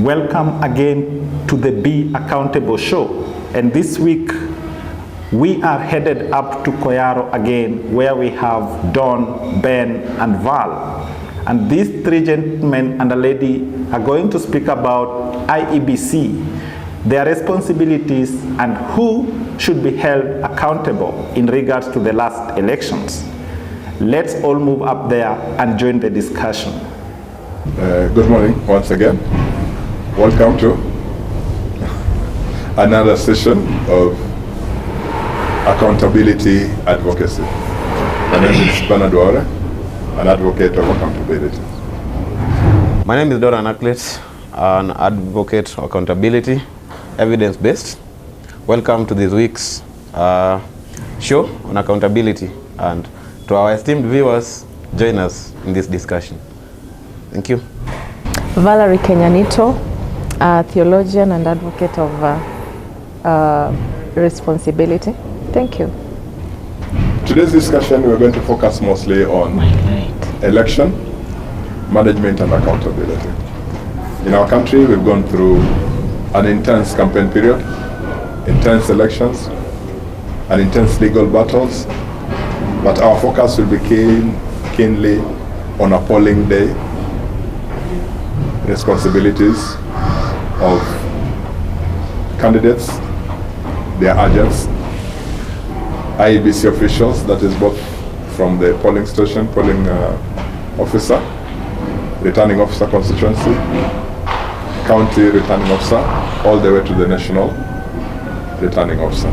Welcome again to the Be Accountable show. And this week, we are headed up to Koyaro again, where we have Dorn, Ben, and Val. And these three gentlemen and a lady are going to speak about IEBC, their responsibilities, and who should be held accountable in regards to the last elections. Let's all move up there and join the discussion. Good morning once again. Welcome to another session of accountability advocacy. My name is Val and Dorn, an advocate of accountability. My name is Dorn, an advocate of accountability, evidence-based. Welcome to this week's show on accountability, and to our esteemed viewers, join us in this discussion. Thank you. Valerie Kenyanito, a theologian and advocate of responsibility. Thank you. Today's discussion, we're going to focus mostly on election, management, and accountability. In our country, we've gone through an intense campaign period, intense elections, and intense legal battles, but our focus will be keenly on a polling day, responsibilities of candidates, their agents, IEBC officials, that is both from the polling station, polling officer, returning officer constituency, county returning officer, all the way to the national returning officer.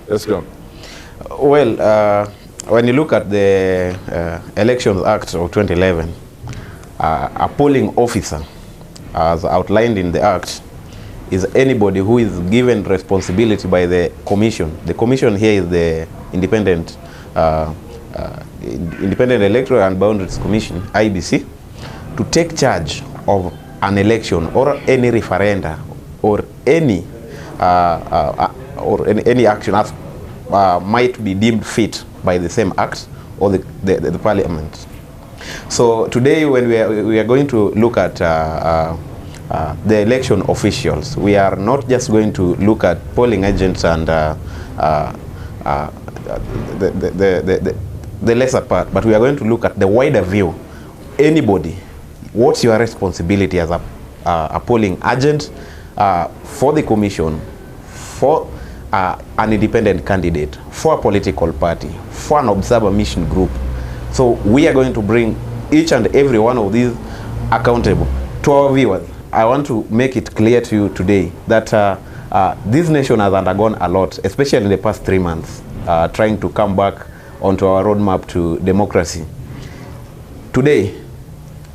Let's go. Well, when you look at the Elections Act of 2011, a polling officer, as outlined in the Act, is anybody who is given responsibility by the Commission. The Commission here is the Independent Electoral and Boundaries Commission, IEBC, to take charge of an election or any referenda or any action as might be deemed fit by the same Act or the Parliament. So today, when we are going to look at the election officials, we are not just going to look at polling agents and the lesser part, but we are going to look at the wider view. Anybody, what's your responsibility as a polling agent for the Commission, for an independent candidate, for a political party, for an observer mission group? So we are going to bring each and every one of these accountable to our viewers. I want to make it clear to you today that this nation has undergone a lot, especially in the past 3 months, trying to come back onto our roadmap to democracy. Today,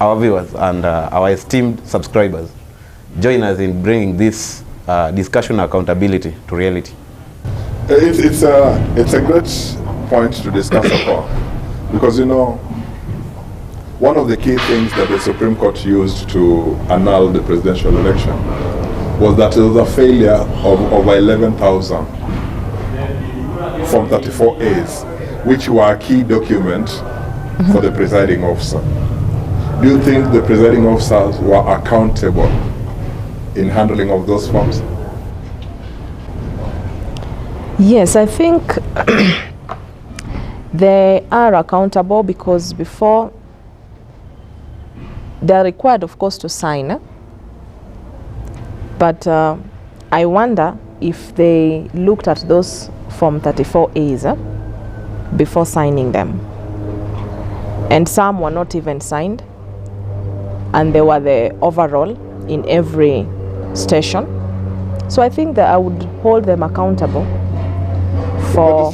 our viewers and our esteemed subscribers, join us in bringing this discussion accountability to reality. It's a great point to discuss upon. Because, you know, one of the key things that the Supreme Court used to annul the presidential election was that it was a failure of over 11,000 from 34As, which were a key document for the presiding officer. Do you think the presiding officers were accountable in handling of those forms? Yes, I think they are accountable, because before they're required, of course, to sign. But I wonder if they looked at those Form 34As before signing them. And some were not even signed, and they were the overall in every station. So I think that I would hold them accountable for...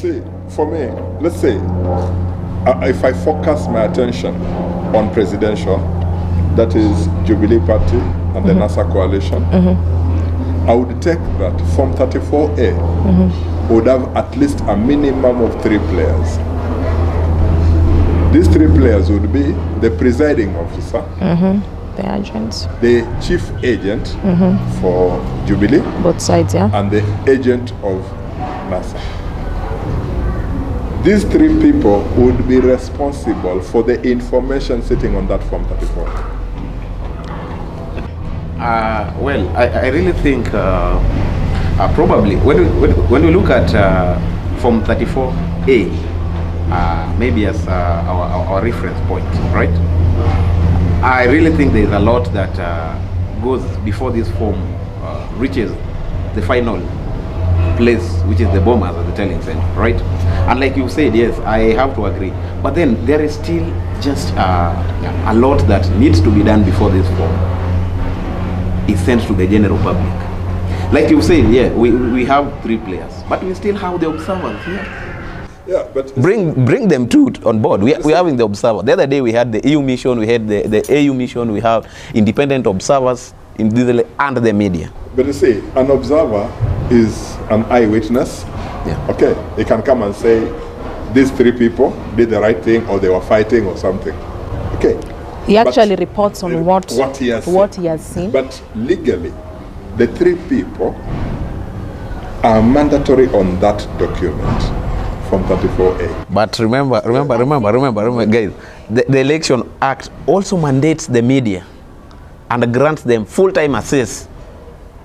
For me, let's say, if I focus my attention on presidential, that is Jubilee Party and the NASA coalition, I would take that Form 34A would have at least a minimum of 3 players. These 3 players would be the presiding officer, the agents, the chief agent for Jubilee, both sides, yeah, and the agent of NASA. These 3 people would be responsible for the information sitting on that Form 34. Well, I really think probably when we look at Form 34A, maybe as our reference point, right? I really think there is a lot that goes before this form reaches the final place, which is the bombers at the telling center, right? And like you said, yes, I have to agree. But then there is still just a lot that needs to be done before this form is sent to the general public. Like you said, yeah, we have 3 players, but we still have the observers here. Yeah, but Bring them too on board. We're having the observer. The other day we had the EU mission, we had the AU mission, we have independent observers in Disney and the media. But you see, an observer is an eyewitness. Yeah. Okay, he can come and say, these 3 people did the right thing, or they were fighting, or something. Okay. He actually reports on what he has seen. But legally, the 3 people are mandatory on that document from 34A. But remember, guys, the Election Act also mandates the media and grants them full-time access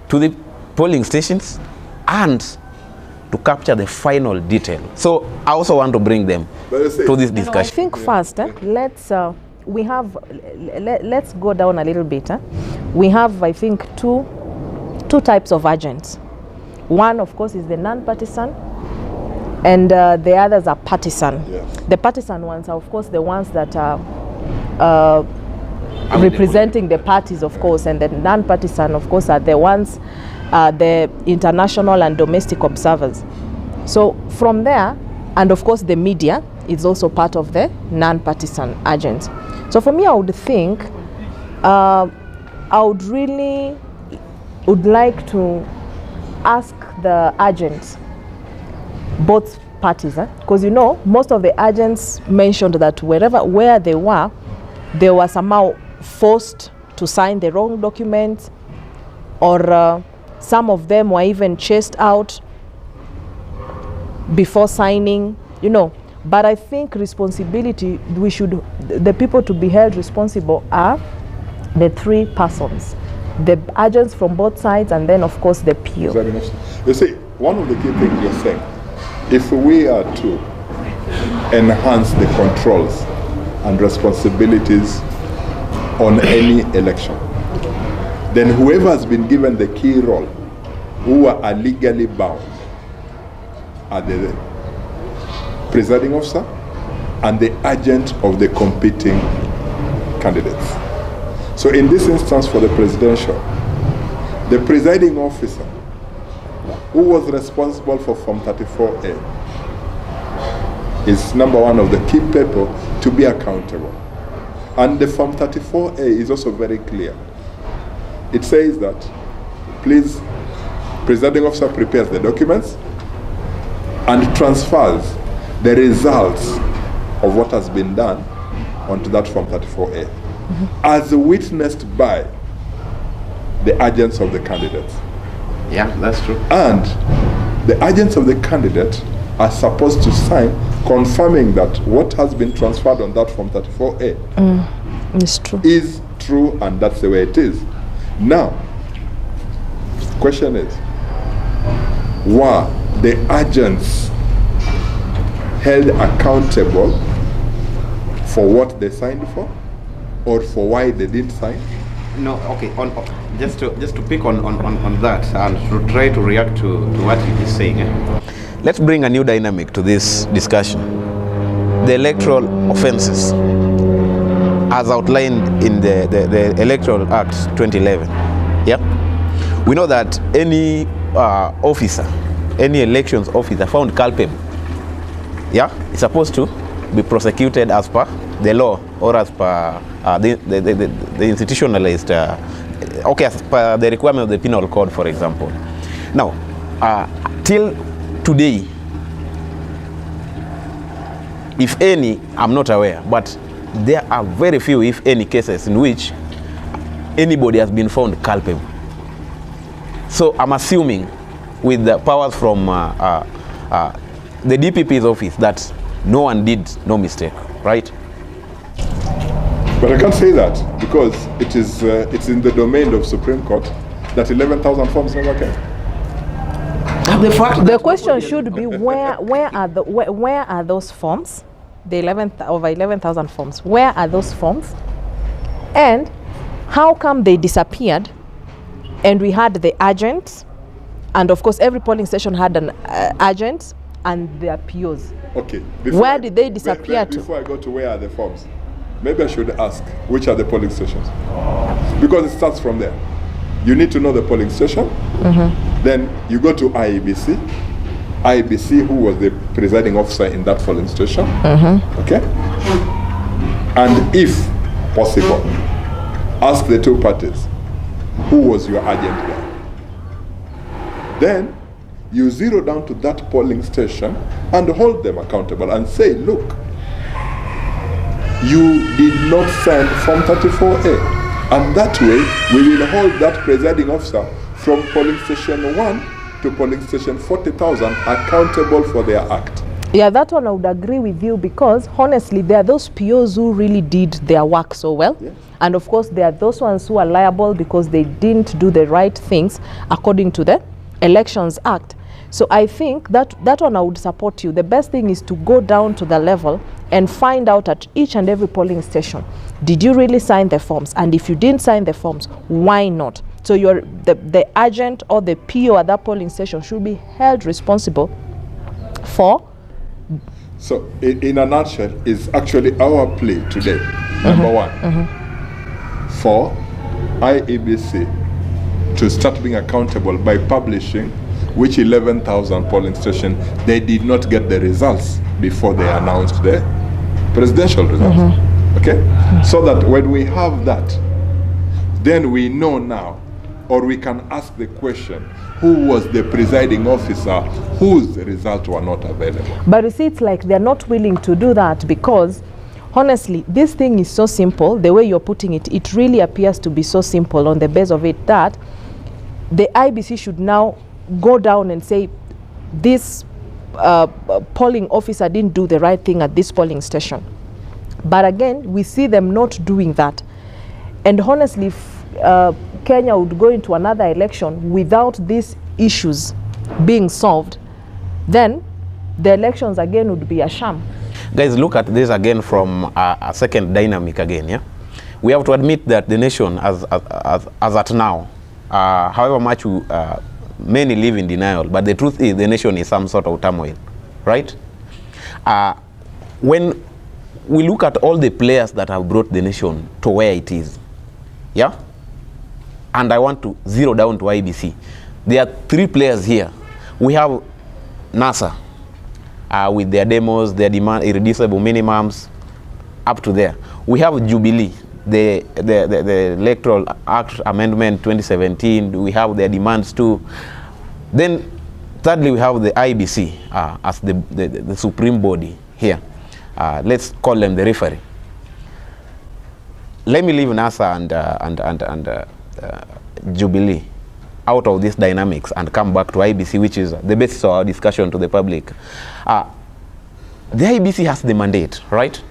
to the polling stations and to capture the final detail. So I also want to bring them to this discussion. I think first, let's go down a little bit. We have, I think, two types of agents. One, of course, is the non-partisan, and the others are partisan. Yes. The partisan ones are, of course, the ones that are representing the parties, of course, and the non-partisan, of course, are the ones, the international and domestic observers. So from there, and of course the media is also part of the non-partisan agents. So for me, I would think, I would like to ask the agents, both parties, because you know, most of the agents mentioned that where they were somehow forced to sign the wrong documents, or some of them were even chased out before signing, you know. But I think responsibility, the people to be held responsible are the 3 persons, the agents from both sides, and then of course the PO. You see, one of the key things you're saying, if we are to enhance the controls and responsibilities on any election, then whoever has been given the key role, who are legally bound, are the presiding officer and the agent of the competing candidates. So in this instance, for the presidential, the presiding officer, who was responsible for Form 34A, is number one of the key people to be accountable. And the Form 34A is also very clear. It says that, please, presiding officer prepares the documents and transfers the results of what has been done onto that Form 34A, as witnessed by the agents of the candidates. Yeah, that's true. And the agents of the candidate are supposed to sign confirming that what has been transferred on that Form 34A it's true. is true, and that's the way it is. Now, question is, were the agents held accountable for what they signed for, or for why they didn't sign? No, okay. Just to pick on that and to try to react to what you is saying. Let's bring a new dynamic to this discussion. The electoral offences, as outlined in the Electoral Act 2011. Yeah, we know that any officer, any elections officer found culpable, yeah, is supposed to be prosecuted as per the law, or as per the institutionalized, okay, as per the requirement of the penal code, for example. Now, till today, if any, I'm not aware, but there are very few, if any, cases in which anybody has been found culpable. So I'm assuming, with the powers from the DPP's office, that no one did no mistake, right? But I can't say that because it's in the domain of Supreme Court that 11,000 forms never came. The question should be where are those forms? The over 11,000 forms. Where are those forms? And how come they disappeared? And we had the agents, and of course every polling station had an agent and their POs. Okay. Where did they disappear to? Before I go to where are the forms, maybe I should ask which are the polling stations, because it starts from there. You need to know the polling station. Then you go to IEBC. IEBC, who was the presiding officer in that polling station. Okay. And if possible, ask the two parties, who was your agent there? Then you zero down to that polling station and hold them accountable and say, look, you did not send Form 34A. And that way, we will hold that presiding officer from polling station 1 to polling station 40,000 accountable for their act. Yeah, that one I would agree with you, because honestly, there are those POs who really did their work so well. Yes. And of course, there are those ones who are liable because they didn't do the right things according to the Elections Act. So I think that one I would support you. The best thing is to go down to the level and find out at each and every polling station, did you really sign the forms? And if you didn't sign the forms, why not? So the agent or the PO at that polling station should be held responsible for. So in a nutshell, is actually our plea today, number one, for IEBC to start being accountable by publishing which 11,000 polling stations they did not get the results before they announced the presidential results. Okay? So that when we have that, then we know now, or we can ask the question, who was the presiding officer whose results were not available? But you see, it's like they're not willing to do that, because honestly, this thing is so simple. The way you're putting it, it really appears to be so simple on the base of it that the IBC should now go down and say, this polling officer didn't do the right thing at this polling station. But again, we see them not doing that. And honestly, if Kenya would go into another election without these issues being solved, then the elections again would be a sham. Guys, look at this again from a second dynamic again. Yeah, we have to admit that the nation, as at now, however much many live in denial, but the truth is the nation is some sort of turmoil, right? When we look at all the players that have brought the nation to where it is, yeah, and I want to zero down to IBC. There are three players here. We have NASA with their demos, their demand, irreducible minimums, up to there. We have Jubilee, the Electoral Act Amendment 2017. We have their demands too. Then thirdly, we have the IBC as the supreme body here. Let's call them the referee. Let me leave NASA and Jubilee out of these dynamics and come back to IBC, which is the basis of our discussion to the public. The IBC has the mandate, right,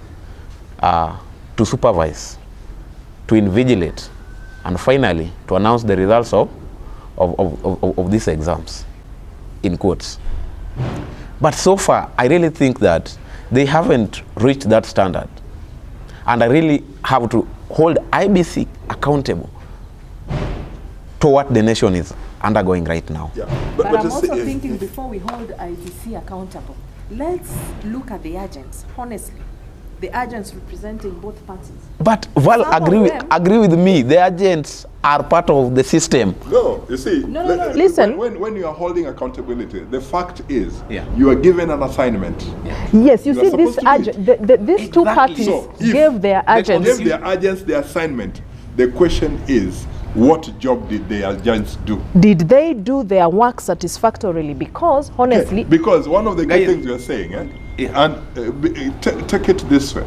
to supervise, to invigilate, and finally to announce the results of these exams, in quotes. But so far, I really think that they haven't reached that standard. And I really have to hold IBC accountable to what the nation is undergoing right now. Yeah. But I'm also thinking, before we hold IBC accountable, let's look at the agents, honestly. The agents representing both parties. But Val, agree with me, the agents are part of the system. No, you see, No, listen. When you are holding accountability, the fact is, you are given an assignment. Yes, you You are see, this supposed to agent, these two parties So if gave their agents. Gave their agents the assignment. The question is, what job did the agents do? Did they do their work satisfactorily? Because honestly, Because one of the good things you're saying, and take it this way,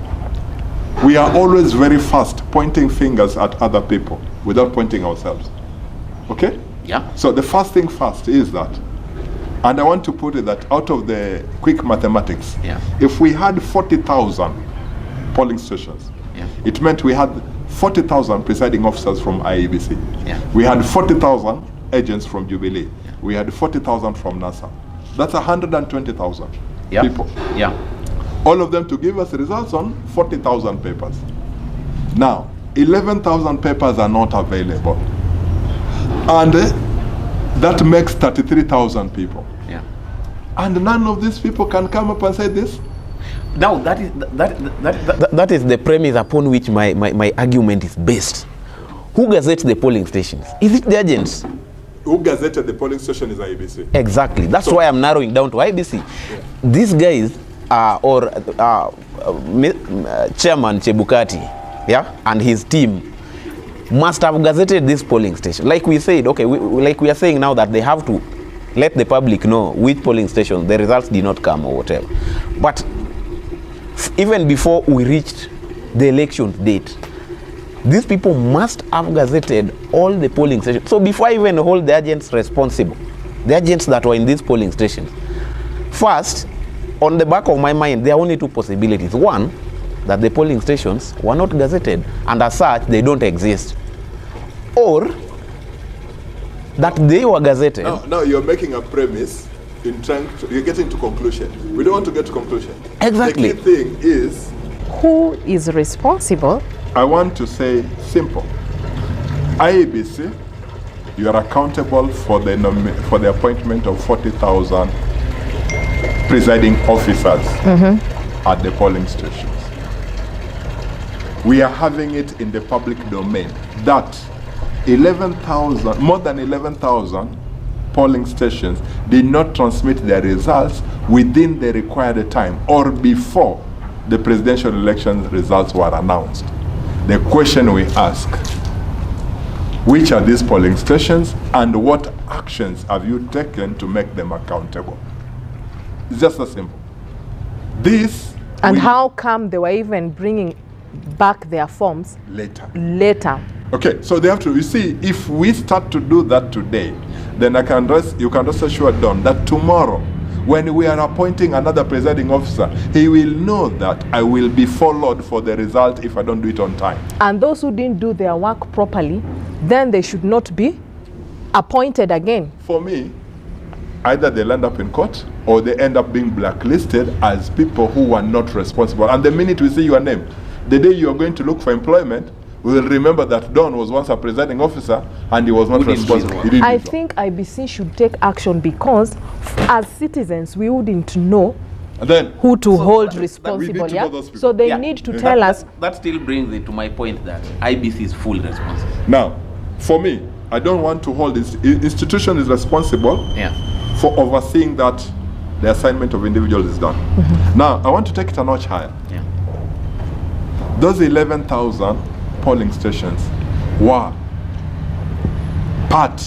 we are always very fast pointing fingers at other people without pointing ourselves. Okay? Yeah. So the first thing first is that, and I want to put it that out of the quick mathematics, Yeah. if we had 40,000 polling stations, Yeah. it meant we had 40,000 presiding officers from IEBC. Yeah. We had 40,000 agents from Jubilee. Yeah. We had 40,000 from NASA. That's 120,000 people. Yeah. All of them to give us results on 40,000 papers. Now, 11,000 papers are not available. And that makes 33,000 people. Yeah. And none of these people can come up and say this. Now that is the premise upon which my argument is based. Who gazettes the polling stations? Is it the agents? Who gazetted the polling station is IEBC. Exactly. That's why I'm narrowing down to IEBC. Yeah. These guys Chairman Chebukati, yeah, and his team must have gazetted this polling station. Like we said, okay, like we are saying now that they have to let the public know which polling station the results did not come or whatever. But even before we reached the election date, these people must have gazetted all the polling stations. So before I even hold the agents responsible, the agents that were in these polling stations, first, on the back of my mind, there are only two possibilities. One, that the polling stations were not gazetted, and as such, they don't exist. Or that they were gazetted. Now you're making a premise in trying to, you're getting to conclusion. We don't want to get to conclusion. Exactly. The key thing is, who is responsible? I want to say simple. IEBC, you are accountable for the appointment of 40,000 presiding officers at the polling stations. We are having it in the public domain that 11,000, more than 11,000 polling stations did not transmit their results within the required time or before the presidential election results were announced. The question we ask, which are these polling stations and what actions have you taken to make them accountable? It's just as simple. This and how come they were even bringing back their forms later? Okay, so they have to, you see, if we start to do that today, then you can rest assured, Don, that tomorrow, when we are appointing another presiding officer, he will know that I will be followed for the result if I don't do it on time. And those who didn't do their work properly, then they should not be appointed again. For me, either they'll end up in court or they end up being blacklisted as people who were not responsible. And the minute we see your name, the day you are going to look for employment, we will remember that Don was once a presiding officer and he was not responsible. I think IBC should take action because as citizens we wouldn't know who to hold responsible. So they need to tell us. That still brings it to my point that IBC is fully responsible. Now, for me, I don't want to hold this. Institution is responsible for overseeing that the assignment of individuals is done. Now, I want to take it a notch higher. Those 11,000 polling stations were part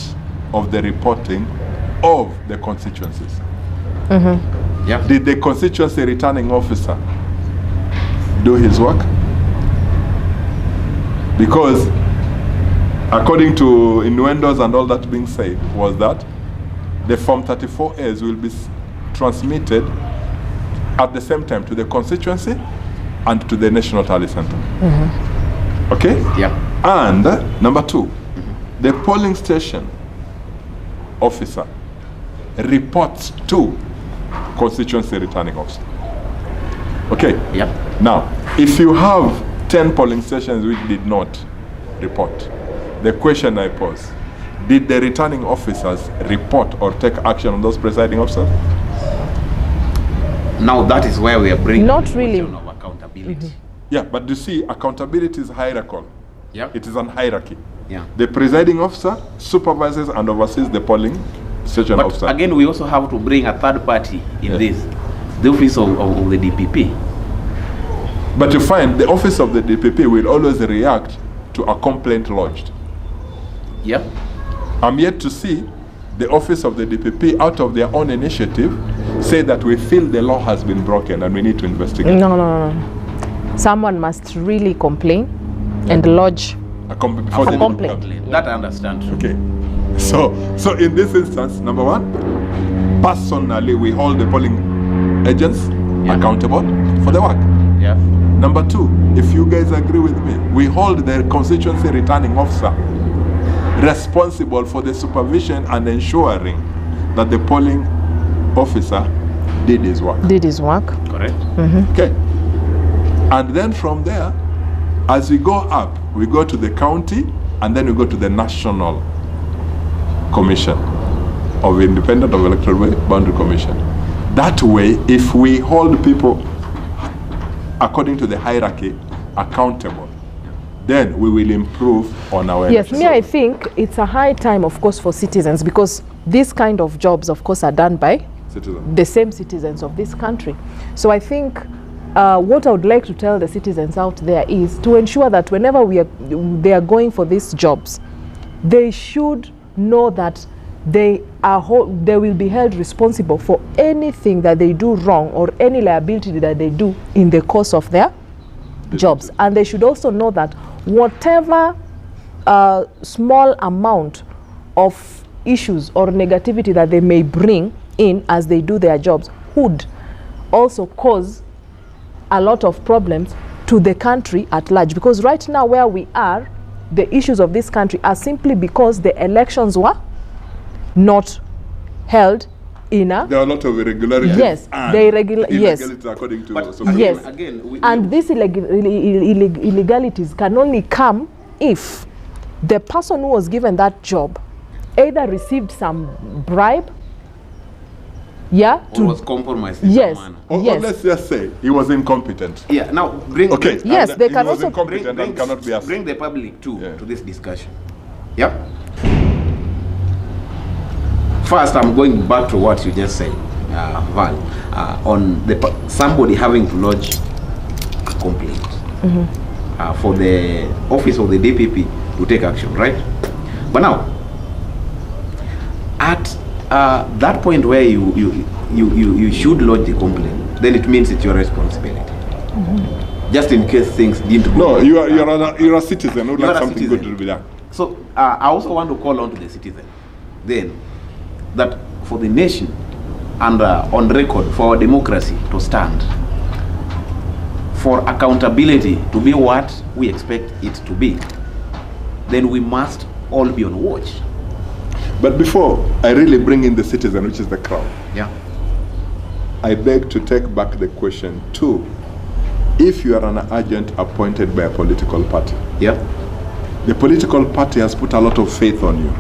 of the reporting of the constituencies. Did the constituency returning officer do his work? Because according to innuendos and all that being said, was that the Form 34As will be transmitted at the same time to the constituency and to the National Tally Center. Okay? And number two, the polling station officer reports to constituency returning officer. Okay? Now, if you have 10 polling stations which did not report, the question I pose, did the returning officers report or take action on those presiding officers? Now that is where we are bringing not really of accountability. Yeah, but you see, accountability is hierarchical. It is an hierarchy. Yeah. The presiding officer supervises and oversees the polling station but officer. Again, we also have to bring a third party in this, the office of the DPP. But you find the office of the DPP will always react to a complaint lodged. Yeah. I'm yet to see the office of the DPP, out of their own initiative, say that we feel the law has been broken and we need to investigate. No. Someone must really complain and lodge a complaint. That I understand. Okay. So in this instance, number one, personally we hold the polling agents accountable for the work. Number two, if you guys agree with me, we hold the constituency returning officer responsible for the supervision and ensuring that the polling officer did his work. Did his work. Correct. Okay. And then from there, as we go up, we go to the county, and then we go to the National Commission of Independent of Electoral Boundary Commission. That way, if we hold people according to the hierarchy accountable, then we will improve on our Yes, election. I think it's a high time, of course, for citizens, because these kind of jobs, of course, are done by Citizen. the same citizens of this country. So I think what I would like to tell the citizens out there is to ensure that whenever they are going for these jobs, they should know that they will be held responsible for anything that they do wrong or any liability that they do in the course of their jobs. And they should also know that whatever small amount of issues or negativity that they may bring in as they do their jobs would also cause a lot of problems to the country at large. Because right now where we are, the issues of this country are simply because the elections were not held in a... There are a lot of irregularities. Yes, and the yes. illegalities according to... But Supreme Yes, Court. and these illegalities can only come if the person who was given that job either received some bribe, Or was compromised in yes, some manner. Or let's just say he was incompetent. Yeah, now bring... Okay. Yes, and they he can was also incompetent and cannot be asked. Bring the public to this discussion. Yep. First, I'm going back to what you just said, Val, on somebody having to lodge a complaint for the office of the DPP to take action, right? But now, at that point where you should lodge the complaint, then it means it's your responsibility. Just in case things didn't go. No, you're a citizen who'd You like are a something citizen. good to be done. So I also want to call on to the citizen then that for the nation and on record for our democracy to stand, for accountability to be what we expect it to be, then we must all be on watch. But before I really bring in the citizen, which is the crowd, Yeah. I beg to take back the question too. If you are an agent appointed by a political party, Yeah. the political party has put a lot of faith on you,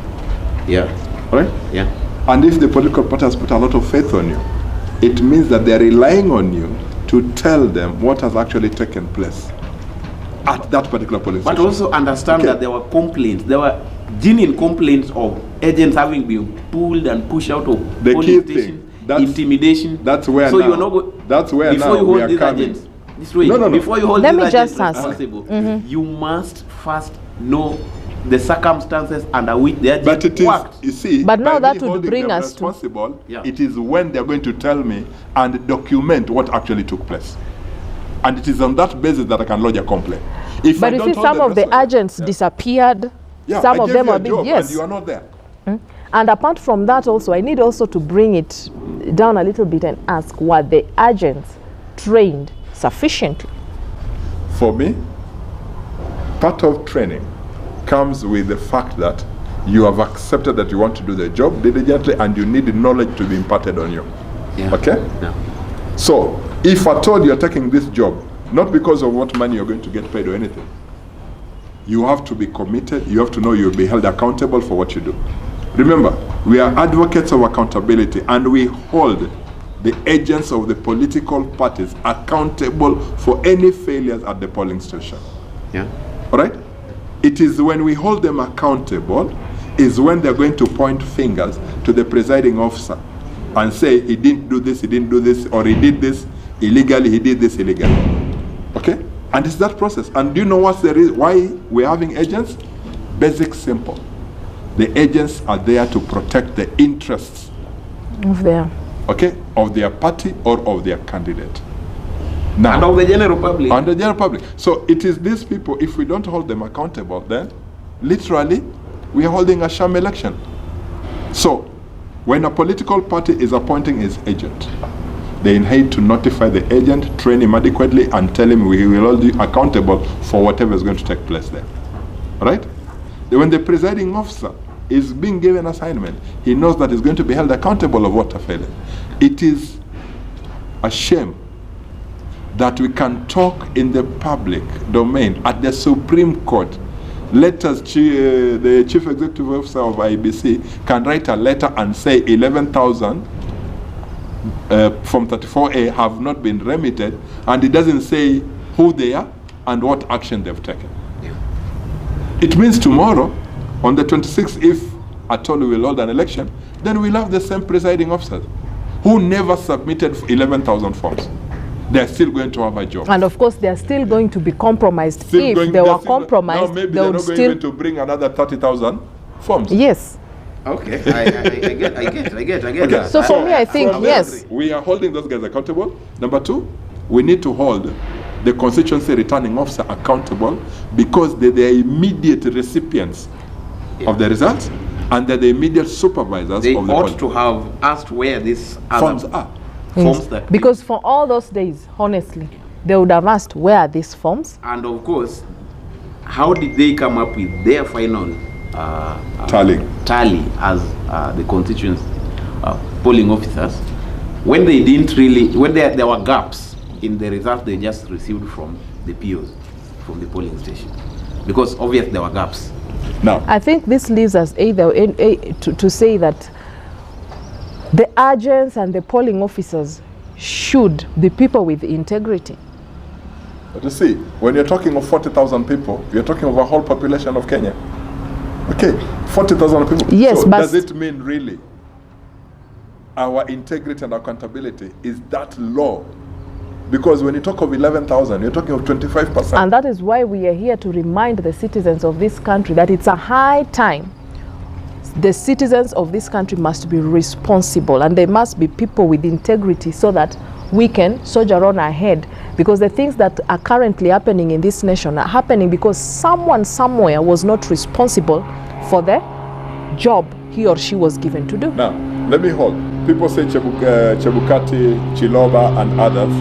Yeah. right? Yeah. And if the political party has put a lot of faith on you, it means that they are relying on you to tell them what has actually taken place at that particular police But station. also understand Okay. that there were complaints. There were genuine complaints of agents having been pulled and pushed out of The key police thing, station, that's- intimidation. that's where so now- you're not that's where before now you we hold are these coming. agents. This way, No. before you hold Let these me agents just ask. responsible, you must first know the circumstances under which the agent But it is, worked. you see, But now by that me would holding bring them us to- responsible, Yeah. it is when they're going to tell me and document what actually took place. And it is on that basis that I can lodge a complaint. If But I you don't see, hold some them of the responsible- agents disappeared. Yeah, Some I of gave them you a are being, job yes. and you are not there. And apart from that also, I need also to bring it down a little bit and ask, were the agents trained sufficiently? For me, part of training comes with the fact that you have accepted that you want to do the job diligently and you need the knowledge to be imparted on you. Yeah. Okay? Yeah. So, if at all you're taking this job, not because of what money you're going to get paid or anything, you have to be committed, you have to know you'll be held accountable for what you do. Remember, we are advocates of accountability and we hold the agents of the political parties accountable for any failures at the polling station. Yeah. All right? It is when we hold them accountable is when they're going to point fingers to the presiding officer and say he didn't do this, or he did this illegally, he did this illegally. Okay? And it's that process. And do you know what's the reason why we're having agents? Basic, simple. The agents are there to protect the interests, Of their okay, of their party or of their candidate. And Now, of the general public. and the general public. So it is these people, if we don't hold them accountable, then literally we are holding a sham election. So when a political party is appointing its agent, they need to notify the agent, train him adequately, and tell him we will hold you accountable for whatever is going to take place there. All right? When the presiding officer is being given assignment, he knows that he's going to be held accountable of what are failing. It is a shame that we can talk in the public domain at the Supreme Court. Let us, the Chief Executive Officer of IBC can write a letter and say 11,000 from 34A have not been remitted, and it doesn't say who they are and what action they've taken. Yeah. It means tomorrow, on the 26th, if at all we will hold an election, then we'll have the same presiding officers who never submitted 11,000 forms. They're still going to have a job. And of course, they're still going to be compromised. If they were compromised, maybe they they're would not still going to bring another 30,000 forms. Yes. Okay, I get. Okay. So for me, I think, yes. We are holding those guys accountable. Number two, we need to hold the constituency returning officer accountable because they're the immediate recipients of the results and they're the immediate supervisors they of the ought to have asked where these forms are. Forms that because for all those days, honestly, they would have asked where are these forms. And of course, how did they come up with their final tally as the constituents polling officers when they didn't really, when there were gaps in the results they just received from the POs, from the polling station, because obviously there were gaps. Now, I think this leaves us either to say that the agents and the polling officers should be people with integrity. But you see, when you're talking of 40,000 people, you're talking of a whole population of Kenya. Okay, 40,000 people. Yes, so but does it mean really our integrity and accountability is that low? Because when you talk of 11,000, you're talking of 25%. And that is why we are here to remind the citizens of this country that it's a high time. The citizens of this country must be responsible and they must be people with integrity so that we can soldier on ahead, because the things that are currently happening in this nation are happening because someone somewhere was not responsible for the job he or she was given to do. Now, let me hold. People say Chebukati, Chiloba and others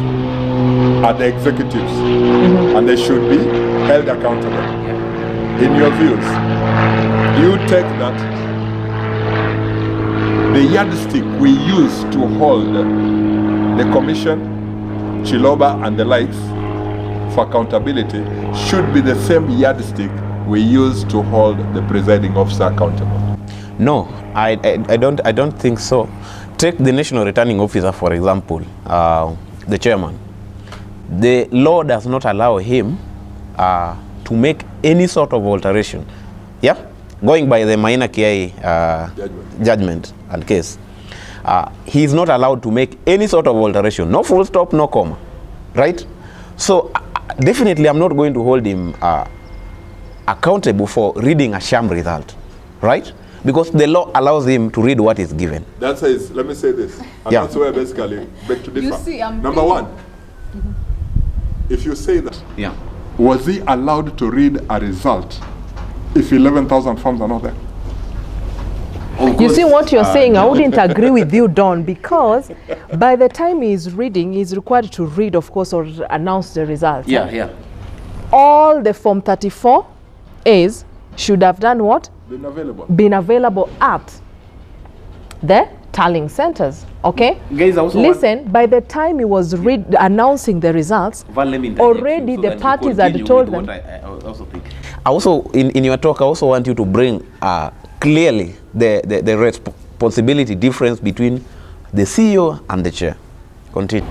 are the executives and they should be held accountable. In your views, do you take that the yardstick we use to hold the commission, Chiloba and the likes for accountability should be the same yardstick we use to hold the presiding officer accountable? No, I don't think so. Take the national returning officer, for example, the chairman. The law does not allow him to make any sort of alteration. Yeah, going by the Maina Kiai judgment and case, he is not allowed to make any sort of alteration. No full stop, no comma. Right? So definitely, I'm not going to hold him accountable for reading a sham result. Right? Because the law allows him to read what is given. That says, let me say this, and yeah. that's where basically beg to differ. You see, Number one, if you say that, Yeah. was he allowed to read a result if 11,000 forms are not there? You see what you're saying, I wouldn't agree with you, Don, because by the time he's reading, he's required to read, of course, or announce the results. Yeah. All the Form 34As should have done what? Been available at the tallying centers. Okay? Guys, also listen, by the time he was announcing the results, already the parties had told them. I also, in your talk, I also want you to bring clearly the responsibility difference between the CEO and the chair. Continue.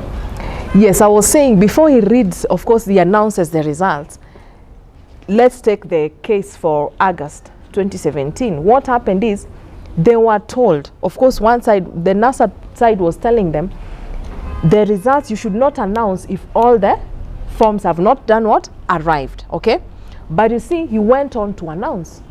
Yes, I was saying before he reads, of course, he announces the results. Let's take the case for August 2017. What happened is they were told, of course, one side, the NASA side was telling them, the results you should not announce if all the forms have not done what? Arrived, okay? But you see, he went on to announce.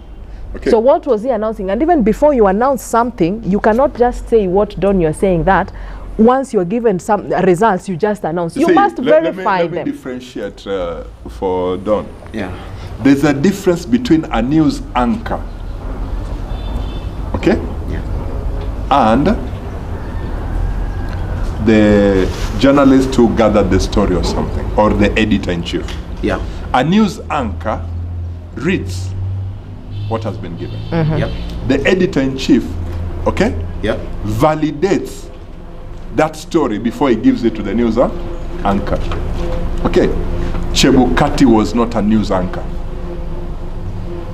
Okay. So what was he announcing? And even before you announce something, you cannot just say what, Don, you're saying that. Once you're given some results, you just announce. You must verify them. Let me differentiate for Don. Yeah. There's a difference between a news anchor, okay, yeah, and the journalist who gathered the story or something, or the editor-in-chief. Yeah. A news anchor reads what has been given. Yep. The editor-in-chief, okay, Yep. validates that story before he gives it to the news anchor. Okay, Chebukati was not a news anchor.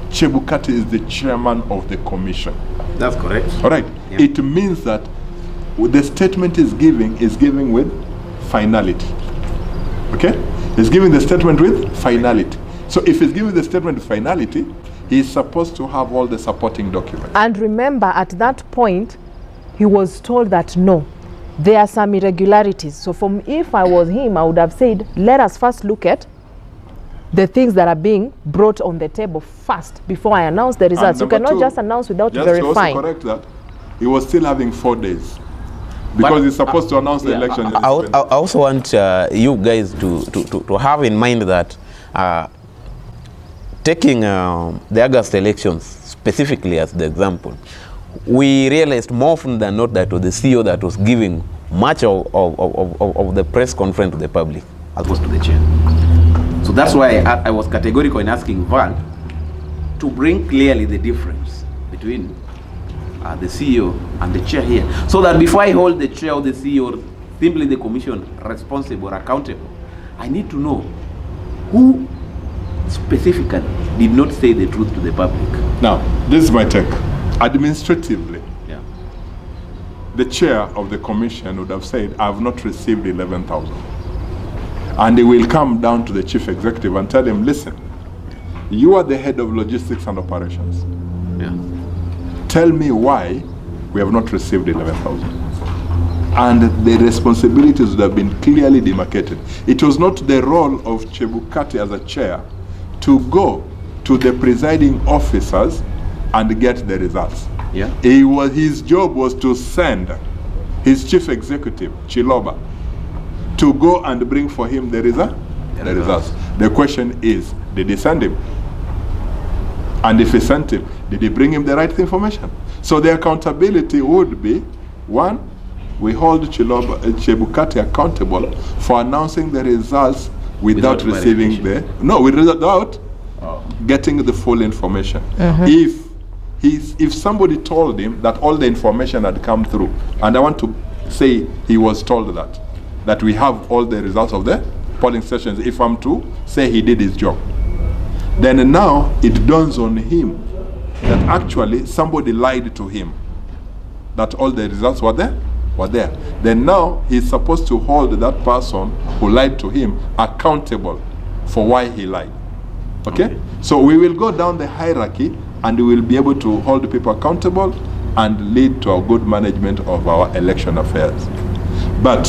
Chebukati is the chairman of the commission. That's correct. All right, Yeah. it means that the statement is giving with finality. Okay, he's giving the statement with finality. So if he's giving the statement with finality, he's supposed to have all the supporting documents. And remember, at that point, he was told that no, there are some irregularities. So if I was him, I would have said, let us first look at the things that are being brought on the table first before I announce the results. You number cannot two, just announce without just verifying. to also correct that, he was still having 4 days. Because he's supposed to announce the election. I also want you guys to have in mind that taking the August elections specifically as the example, we realized more often than not that it was the CEO that was giving much of the press conference to the public as opposed to the chair. So that's why I was categorical in asking Val to bring clearly the difference between the CEO and the chair here, so that before I hold the chair or the CEO or simply the commission responsible or accountable, I need to know who specifically did not say the truth to the public. Now, this is my take. Administratively, Yeah. the chair of the commission would have said, I have not received 11,000. And he will come down to the chief executive and tell him, listen, you are the head of logistics and operations. Yeah. Tell me why we have not received 11,000. And the responsibilities would have been clearly demarcated. It was not the role of Chebukati as a chair to go to the presiding officers and get the results. Yeah. His job was to send his chief executive, Chiloba, to go and bring for him the results. The question is, did he send him? And if he sent him, did he bring him the right information? So the accountability would be, one, we hold Chebukati accountable for announcing the results without receiving without getting the full information. If somebody told him that all the information had come through, and I want to say he was told that we have all the results of the polling stations, if I'm to say he did his job, then now it dawns on him that actually somebody lied to him, that all the results were there. Then now he's supposed to hold that person who lied to him accountable for why he lied. Okay? So we will go down the hierarchy and we will be able to hold people accountable and lead to a good management of our election affairs. But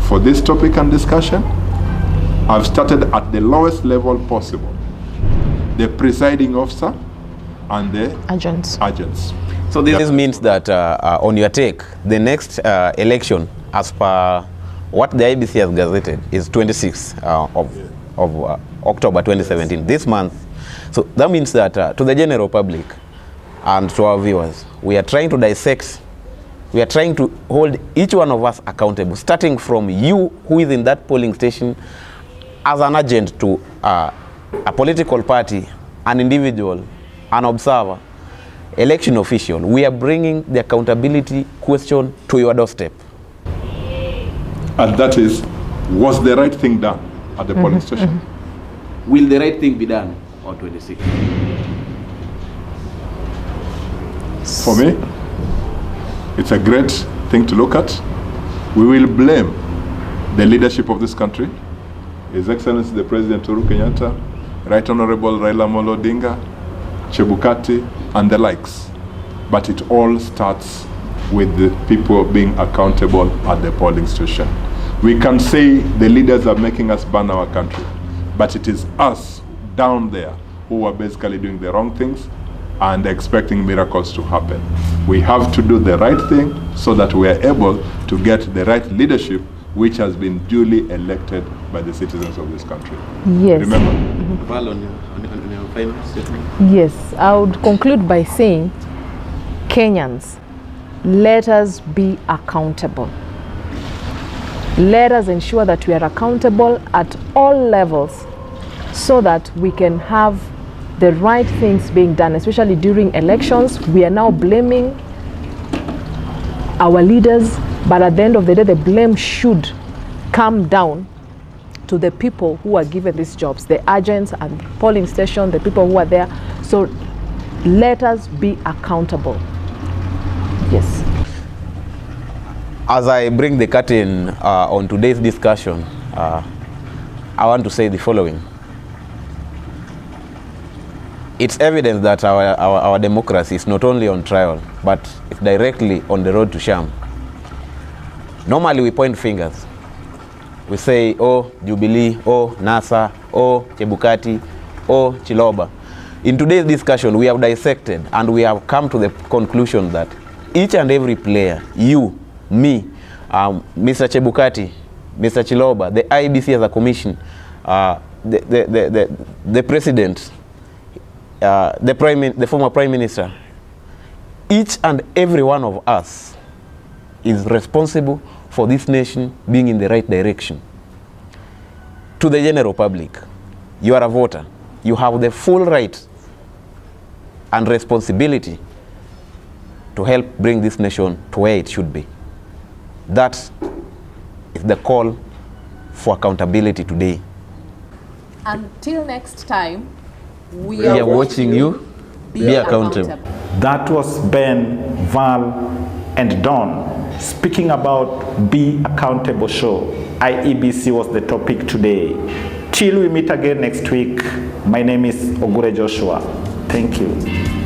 for this topic and discussion, I've started at the lowest level possible. The presiding officer and the Agents. So this means that on your take, the next election, as per what the IBC has gazetted, is 26th of October 2017, this month. So that means that to the general public and to our viewers, we are trying to dissect, we are trying to hold each one of us accountable, starting from you who is in that polling station as an agent to a political party, an individual, an observer, election official. We are bringing the accountability question to your doorstep. And that is, was the right thing done at the polling station? Will the right thing be done on 26th? For me, it's a great thing to look at. We will blame the leadership of this country, His Excellency the President Uhuru Kenyatta, Right Honorable Raila Amolo Odinga, Chebukati, and the likes. But it all starts with the people being accountable at the polling station. We can say the leaders are making us burn our country, but it is us down there who are basically doing the wrong things and expecting miracles to happen. We have to do the right thing so that we are able to get the right leadership which has been duly elected by the citizens of this country. Yes. Remember? Val, on your final statement. Yes, I would conclude by saying, Kenyans, let us be accountable. Let us ensure that we are accountable at all levels so that we can have the right things being done, especially during elections. We are now blaming our leaders, but at the end of the day, the blame should come down to the people who are given these jobs, the agents and polling station, the people who are there. So let us be accountable. Yes. As I bring the curtain on today's discussion, I want to say the following. It's evident that our democracy is not only on trial, but it's directly on the road to sham. Normally we point fingers. We say, oh, Jubilee, oh, NASA, oh, Chebukati, oh, Chiloba. In today's discussion, we have dissected and we have come to the conclusion that each and every player, you, me, Mr. Chebukati, Mr. Chiloba, the IBC as a commission, the president, the former prime minister, each and every one of us is responsible for this nation being in the right direction. To the general public, you are a voter. You have the full right and responsibility to help bring this nation to where it should be. That is the call for accountability today. Until next time, we are watching you. Be accountable. That was Ben, Val, and Dorn speaking about Be Accountable Show. IEBC was the topic today. Till we meet again next week, my name is Ogure Joshua. Thank you.